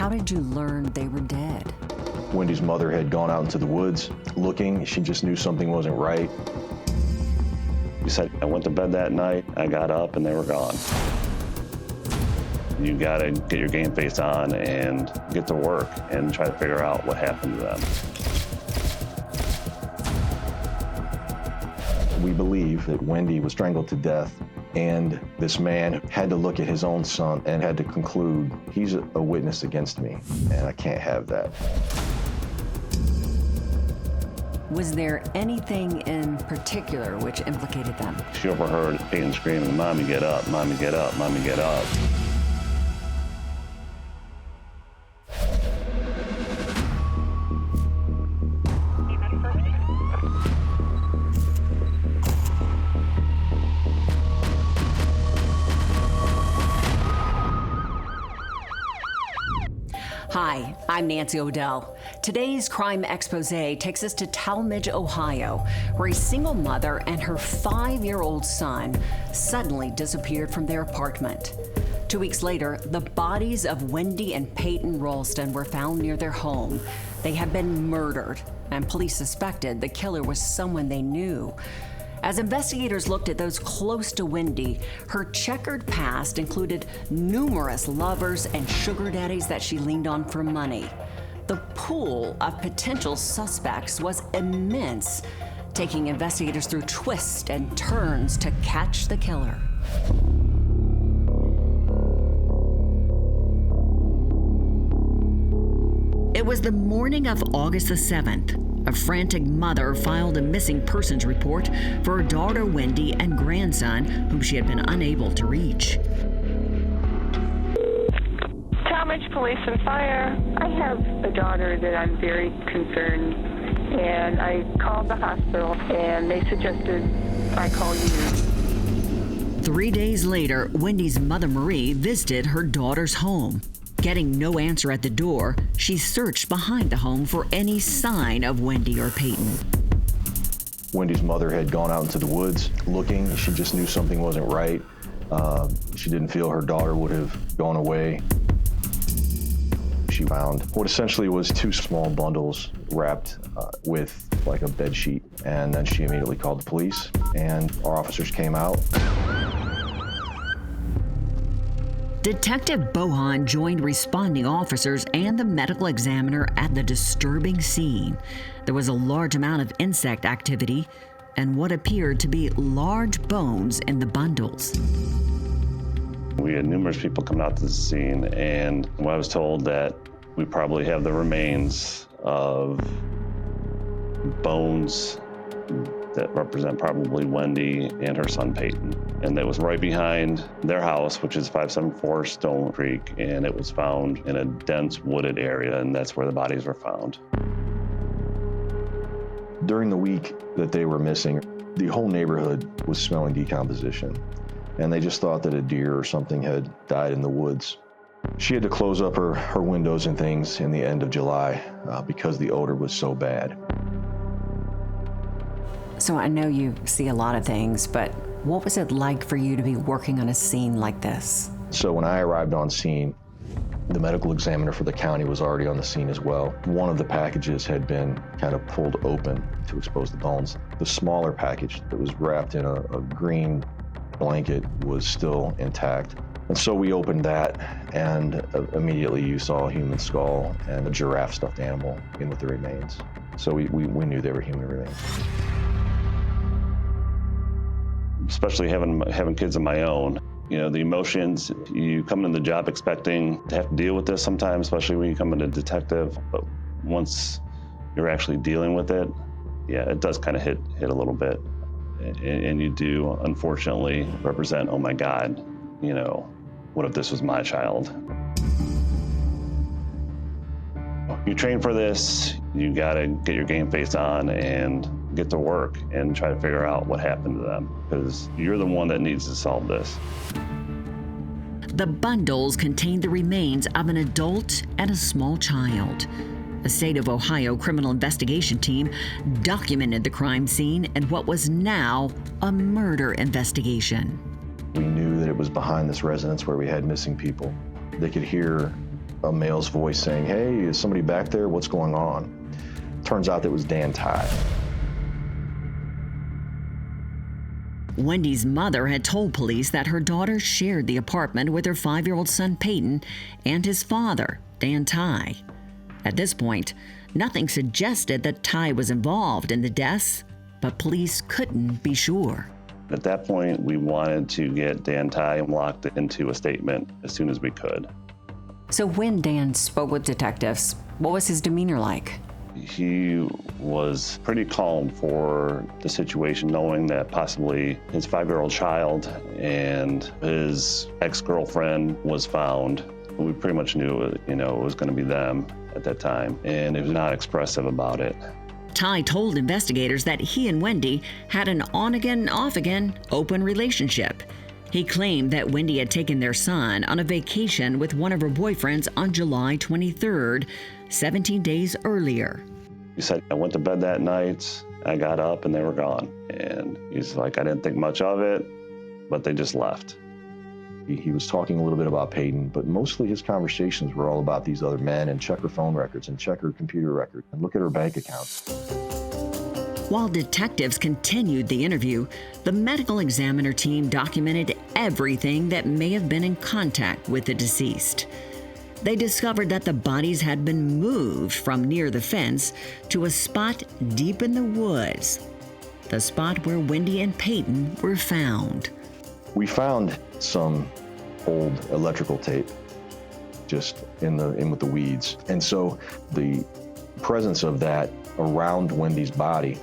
how did you learn they were dead? Wendy's mother had gone out into the woods looking. She just knew something wasn't right. He said, I went to bed that night, I got up and they were gone. You gotta get your game face on and get to work and try to figure out what happened to them. We believe that Wendy was strangled to death, and this man had to look at his own son and had to conclude, he's a witness against me, and I can't have that. Was there anything in particular which implicated them? She overheard Peyton screaming, Mommy, get up, Mommy, get up, Mommy, get up. Hi, I'm Nancy O'Dell. Today's Crime Exposé takes us to Talmadge, Ohio, where a single mother and her 5-year-old son suddenly disappeared from their apartment. 2 weeks later, the bodies of Wendy and Peyton Ralston were found near their home. They had been murdered, and police suspected the killer was someone they knew. As investigators looked at those close to Wendy, her checkered past included numerous lovers and sugar daddies that she leaned on for money. The pool of potential suspects was immense, taking investigators through twists and turns to catch the killer. It was the morning of August the 7th. A frantic mother filed a missing persons report for her daughter Wendy and grandson, whom she had been unable to reach. Talmadge Police and Fire. I have a daughter that I'm very concerned, and I called the hospital, and they suggested I call you. 3 days later, Wendy's mother Marie visited her daughter's home. Getting no answer at the door, she searched behind the home for any sign of Wendy or Peyton. Wendy's mother had gone out into the woods looking. She just knew something wasn't right. She didn't feel her daughter would have gone away. She found what essentially was 2 small bundles wrapped with like a bed sheet, and then she immediately called the police, and our officers came out. Detective Bohan joined responding officers and the medical examiner at the disturbing scene. There was a large amount of insect activity and what appeared to be large bones in the bundles. We had numerous people come out to the scene, and I was told that we probably have the remains of bones that represent probably Wendy and her son Peyton. And that was right behind their house, which is 574 Stone Creek, and it was found in a dense wooded area, and that's where the bodies were found. During the week that they were missing, the whole neighborhood was smelling decomposition, and they just thought that a deer or something had died in the woods. She had to close up her windows and things in the end of July because the odor was so bad. So I know you see a lot of things, but what was it like for you to be working on a scene like this? So when I arrived on scene, the medical examiner for the county was already on the scene as well. One of the packages had been kind of pulled open to expose the bones. The smaller package that was wrapped in a green blanket was still intact. And so we opened that, and immediately you saw a human skull and a giraffe stuffed animal in with the remains. So we knew they were human remains. Especially having kids of my own, you know, the emotions, you come into the job expecting to have to deal with this sometimes, especially when you come in a detective, but once you're actually dealing with it, yeah, it does kind of hit a little bit. And you do, unfortunately, represent, oh my God, you know, what if this was my child? You train for this, you gotta get your game face on and get to work and try to figure out what happened to them, because you're the one that needs to solve this. The bundles contained the remains of an adult and a small child. A state of Ohio criminal investigation team documented the crime scene and what was now a murder investigation. We knew that it was behind this residence where we had missing people. They could hear a male's voice saying, "Hey, is somebody back there? What's going on?" Turns out that was Dan Ty. Wendy's mother had told police that her daughter shared the apartment with her 5-year-old son Peyton and his father, Dan Ty. At this point, nothing suggested that Ty was involved in the deaths, but police couldn't be sure. At that point, we wanted to get Dan Ty locked into a statement as soon as we could. So when Dan spoke with detectives, what was his demeanor like? He was pretty calm for the situation, knowing that possibly his 5-year-old child and his ex-girlfriend was found. We pretty much knew, it was going to be them at that time, and he was not expressive about it. Ty told investigators that he and Wendy had an on-again, off-again open relationship. He claimed that Wendy had taken their son on a vacation with one of her boyfriends on July 23rd, 17 days earlier. He said, "I went to bed that night, I got up and they were gone." And he's like, "I didn't think much of it, but they just left." He was talking a little bit about Peyton, but mostly his conversations were all about these other men, and check her phone records and check her computer records and look at her bank accounts. While detectives continued the interview, the medical examiner team documented everything that may have been in contact with the deceased. They discovered that the bodies had been moved from near the fence to a spot deep in the woods, the spot where Wendy and Peyton were found. We found some old electrical tape just in with the weeds. And so the presence of that around Wendy's body,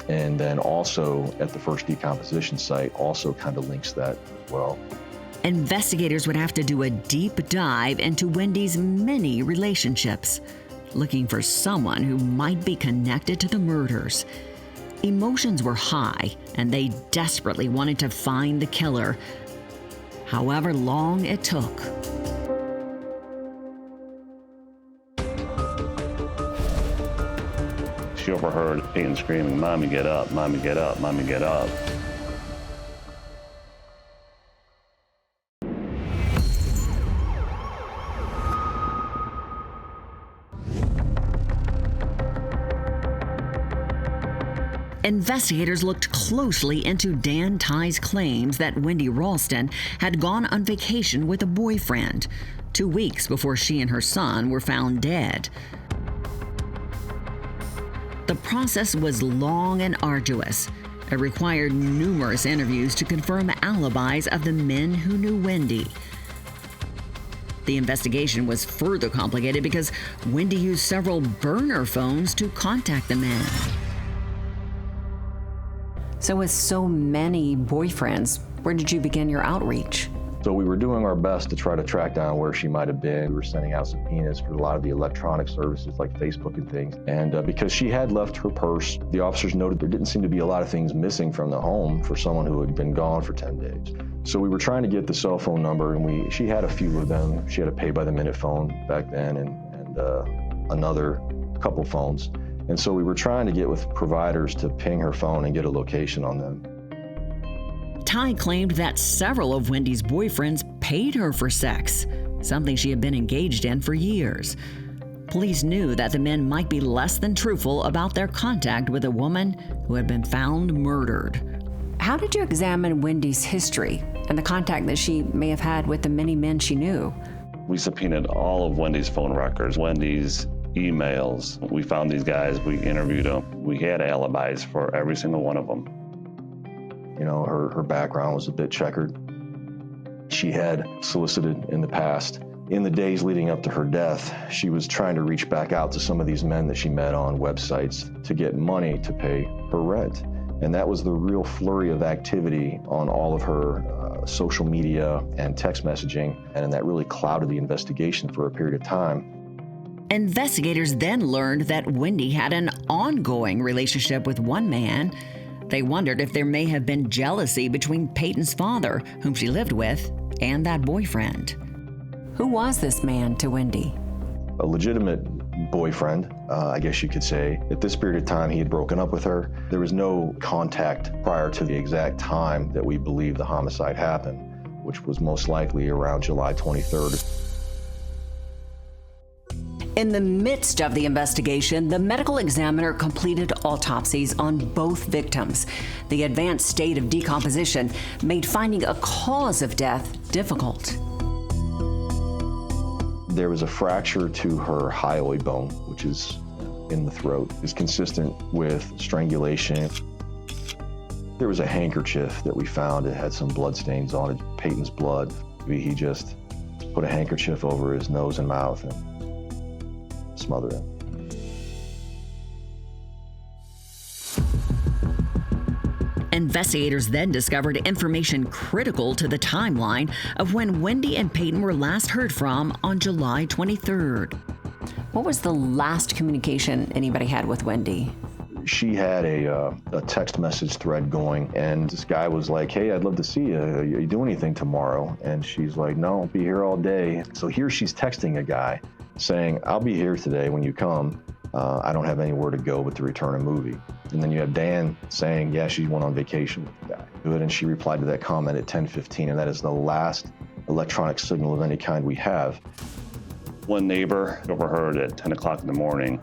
and then also at the first decomposition site, also kind of links that as well. Investigators would have to do a deep dive into Wendy's many relationships, looking for someone who might be connected to the murders. Emotions were high, and they desperately wanted to find the killer, however long it took. She overheard Peyton screaming, "Mommy, get up, Mommy, get up, Mommy, get up." Investigators looked closely into Dan Ty's claims that Wendy Ralston had gone on vacation with a boyfriend 2 weeks before she and her son were found dead. The process was long and arduous. It required numerous interviews to confirm alibis of the men who knew Wendy. The investigation was further complicated because Wendy used several burner phones to contact the men. So with so many boyfriends, where did you begin your outreach? So we were doing our best to try to track down where she might have been. We were sending out subpoenas for a lot of the electronic services like Facebook and things. And because she had left her purse, the officers noted there didn't seem to be a lot of things missing from the home for someone who had been gone for 10 days. So we were trying to get the cell phone number, and she had a few of them. She had a pay-by-the-minute phone back then and another couple phones. And so we were trying to get with providers to ping her phone and get a location on them. Ty claimed that several of Wendy's boyfriends paid her for sex, something she had been engaged in for years. Police knew that the men might be less than truthful about their contact with a woman who had been found murdered. How did you examine Wendy's history and the contact that she may have had with the many men she knew? We subpoenaed all of Wendy's phone records, Wendy's emails. We found these guys, we interviewed them. We had alibis for every single one of them. You know, her background was a bit checkered. She had solicited in the past. In the days leading up to her death, she was trying to reach back out to some of these men that she met on websites to get money to pay her rent. And that was the real flurry of activity on all of her social media and text messaging, and that really clouded the investigation for a period of time. Investigators then learned that Wendy had an ongoing relationship with one man. They wondered if there may have been jealousy between Peyton's father, whom she lived with, and that boyfriend. Who was this man to Wendy? A legitimate boyfriend, I guess you could say. At this period of time, he had broken up with her. There was no contact prior to the exact time that we believe the homicide happened, which was most likely around July 23rd. In the midst of the investigation, the medical examiner completed autopsies on both victims. The advanced state of decomposition made finding a cause of death difficult. There was a fracture to her hyoid bone, which is in the throat. It's consistent with strangulation. There was a handkerchief that we found that had some blood stains on it, Peyton's blood. He just put a handkerchief over his nose and mouth and smothered him. Investigators then discovered information critical to the timeline of when Wendy and Peyton were last heard from on July 23rd. What was the last communication anybody had with Wendy? She had a text message thread going, and this guy was like, "Hey, I'd love to see you. Are you doing anything tomorrow?" And she's like, "No, I'll be here all day." So here she's texting a guy saying, "I'll be here today when you come. I don't have anywhere to go but to return a movie." And then you have Dan saying, "Yeah, she went on vacation with the guy." Good, and she replied to that comment at 10:15, and that is the last electronic signal of any kind we have. One neighbor overheard at 10 o'clock in the morning,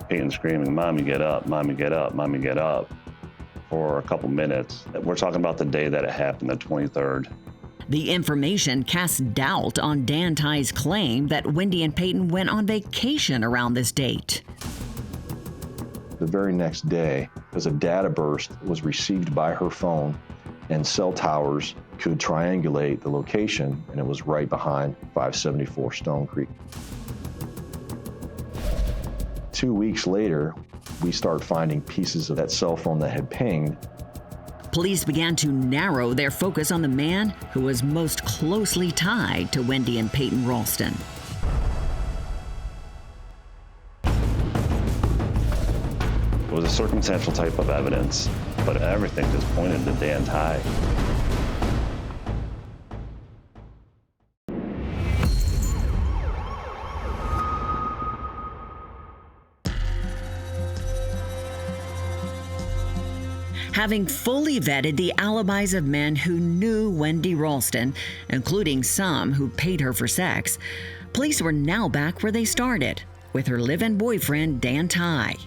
Peyton screaming, "Mommy, get up, Mommy, get up, Mommy, get up," for a couple minutes. We're talking about the day that it happened, the 23rd. The information casts doubt on Dan Tighe's claim that Wendy and Peyton went on vacation around this date. The very next day, as a data burst was received by her phone, and cell towers could triangulate the location, and it was right behind 574 Stone Creek. 2 weeks later, we start finding pieces of that cell phone that had pinged. Police began to narrow their focus on the man who was most closely tied to Wendy and Peyton Ralston. It was a circumstantial type of evidence, but everything just pointed to Dan Tighe. Having fully vetted the alibis of men who knew Wendy Ralston, including some who paid her for sex, police were now back where they started, with her live-in boyfriend, Dan Tighe.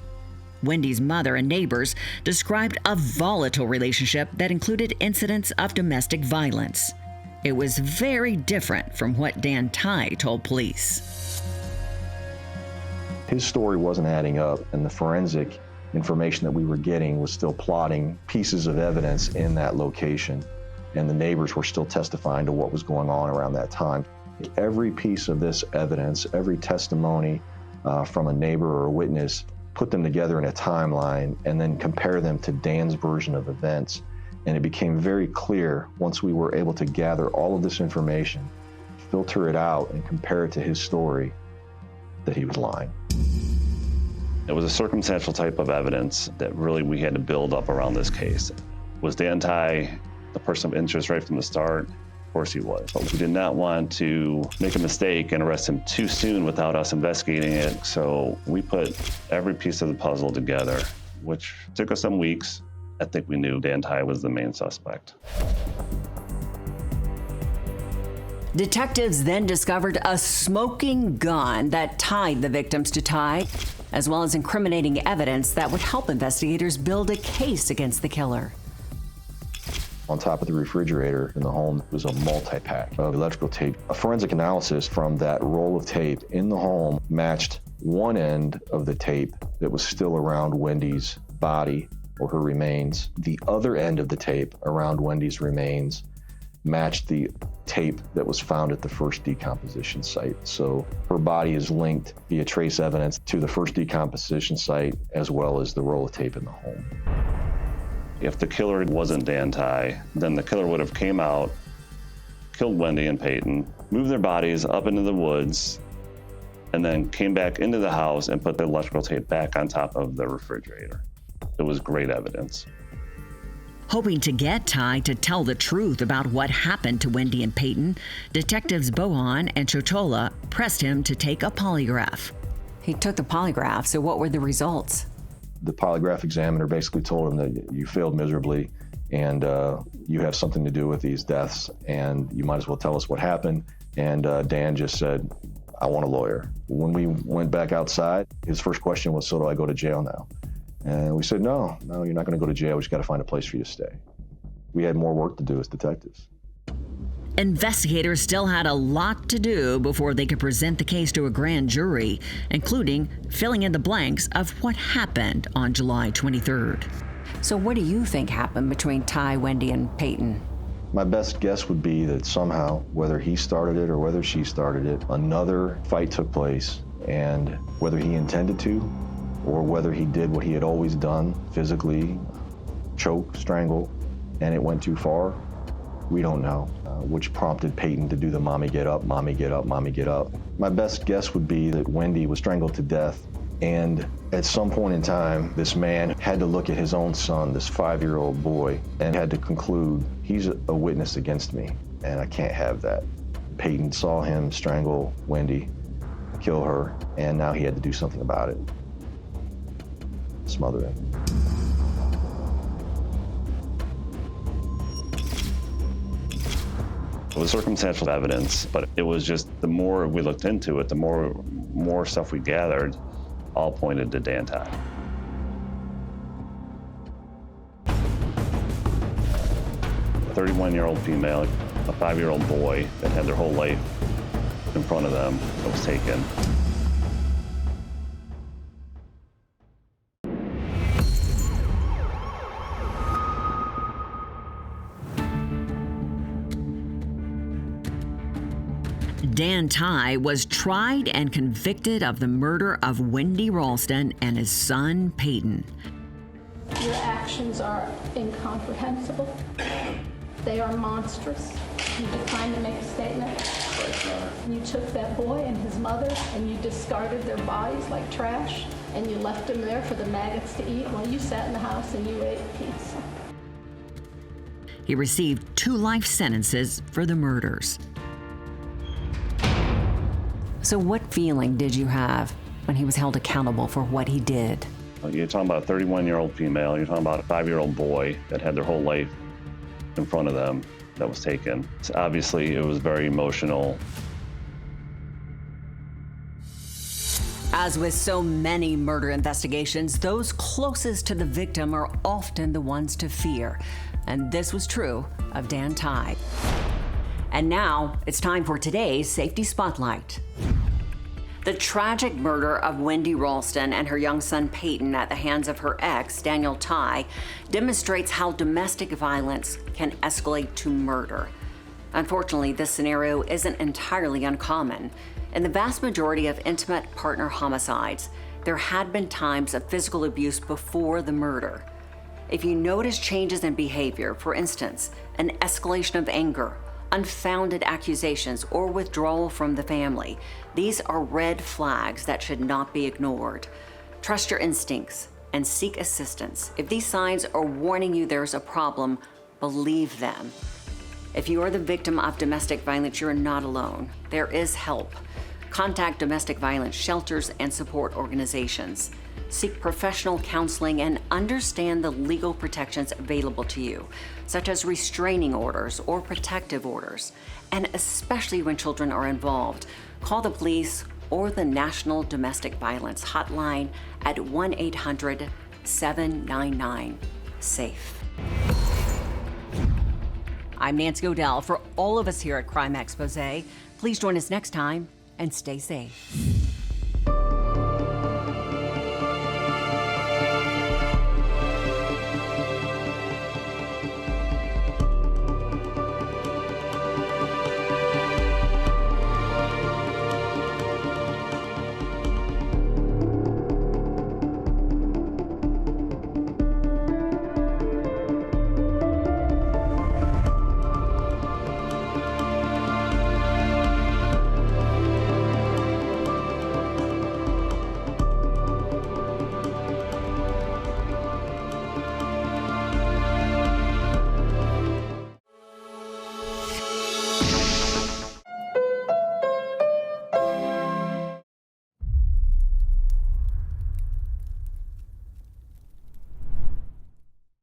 Wendy's mother and neighbors described a volatile relationship that included incidents of domestic violence. It was very different from what Dan Tighe told police. His story wasn't adding up, and the forensic information that we were getting was still plotting pieces of evidence in that location, and the neighbors were still testifying to what was going on around that time. Every piece of this evidence, every testimony from a neighbor or a witness, put them together in a timeline and then compare them to Dan's version of events. And it became very clear once we were able to gather all of this information, filter it out, and compare it to his story, that he was lying. It was a circumstantial type of evidence that really we had to build up around this case. Was Dan Tighe the person of interest right from the start? Of course he was. But we did not want to make a mistake and arrest him too soon without us investigating it. So we put every piece of the puzzle together, which took us some weeks. I think we knew Dan Tighe was the main suspect. Detectives then discovered a smoking gun that tied the victims to Tighe, as well as incriminating evidence that would help investigators build a case against the killer. On top of the refrigerator in the home was a multi-pack of electrical tape. A forensic analysis from that roll of tape in the home matched one end of the tape that was still around Wendy's body or her remains. The other end of the tape around Wendy's remains matched the tape that was found at the first decomposition site. So her body is linked via trace evidence to the first decomposition site as well as the roll of tape in the home. If the killer wasn't Dan Tighe, then the killer would have came out, killed Wendy and Peyton, moved their bodies up into the woods, and then came back into the house and put the electrical tape back on top of the refrigerator. It was great evidence. Hoping to get Tighe to tell the truth about what happened to Wendy and Peyton, detectives Bohan and Chochola pressed him to take a polygraph. He took the polygraph, so what were the results? The polygraph examiner basically told him that you failed miserably and you have something to do with these deaths and you might as well tell us what happened. And Dan just said, I want a lawyer. When we went back outside, his first question was, so do I go to jail now? And we said, no, you're not going to go to jail. We just got to find a place for you to stay. We had more work to do as detectives. Investigators still had a lot to do before they could present the case to a grand jury, including filling in the blanks of what happened on July 23rd. So what do you think happened between Ty, Wendy, and Peyton? My best guess would be that somehow, whether he started it or whether she started it, another fight took place, and whether he intended to or whether he did what he had always done, physically choke, strangle, and it went too far, we don't know, which prompted Peyton to do the mommy get up, mommy get up, mommy get up. My best guess would be that Wendy was strangled to death, and at some point in time, this man had to look at his own son, this 5-year-old boy, and had to conclude, he's a witness against me, and I can't have that. Peyton saw him strangle Wendy, kill her, and now he had to do something about it. Smother him. It was circumstantial evidence, but it was just the more we looked into it, the more stuff we gathered, all pointed to Dan Ty. A 31-year-old female, a 5-year-old boy that had their whole life in front of them that was taken. Dan Ty was tried and convicted of the murder of Wendy Ralston and his son, Peyton. Your actions are incomprehensible. They are monstrous. You declined to make a statement. You took that boy and his mother and you discarded their bodies like trash, and you left them there for the maggots to eat while you sat in the house and you ate pizza. He received 2 life sentences for the murders. So what feeling did you have when he was held accountable for what he did? You're talking about a 31-year-old female, you're talking about a 5-year-old boy that had their whole life in front of them that was taken. So obviously, it was very emotional. As with so many murder investigations, those closest to the victim are often the ones to fear. And this was true of Dan Ty. And now it's time for today's Safety Spotlight. The tragic murder of Wendy Ralston and her young son Peyton at the hands of her ex, Daniel Ty, demonstrates how domestic violence can escalate to murder. Unfortunately, this scenario isn't entirely uncommon. In the vast majority of intimate partner homicides, there had been times of physical abuse before the murder. If you notice changes in behavior, for instance, an escalation of anger, unfounded accusations, or withdrawal from the family, these are red flags that should not be ignored. Trust your instincts and seek assistance. If these signs are warning you there's a problem, believe them. If you are the victim of domestic violence, you're not alone. There is help. Contact domestic violence shelters and support organizations. Seek professional counseling and understand the legal protections available to you, such as restraining orders or protective orders. And especially when children are involved, call the police or the National Domestic Violence Hotline at 1-800-799-SAFE. I'm Nancy O'Dell. For all of us here at Crime Exposé, please join us next time and stay safe.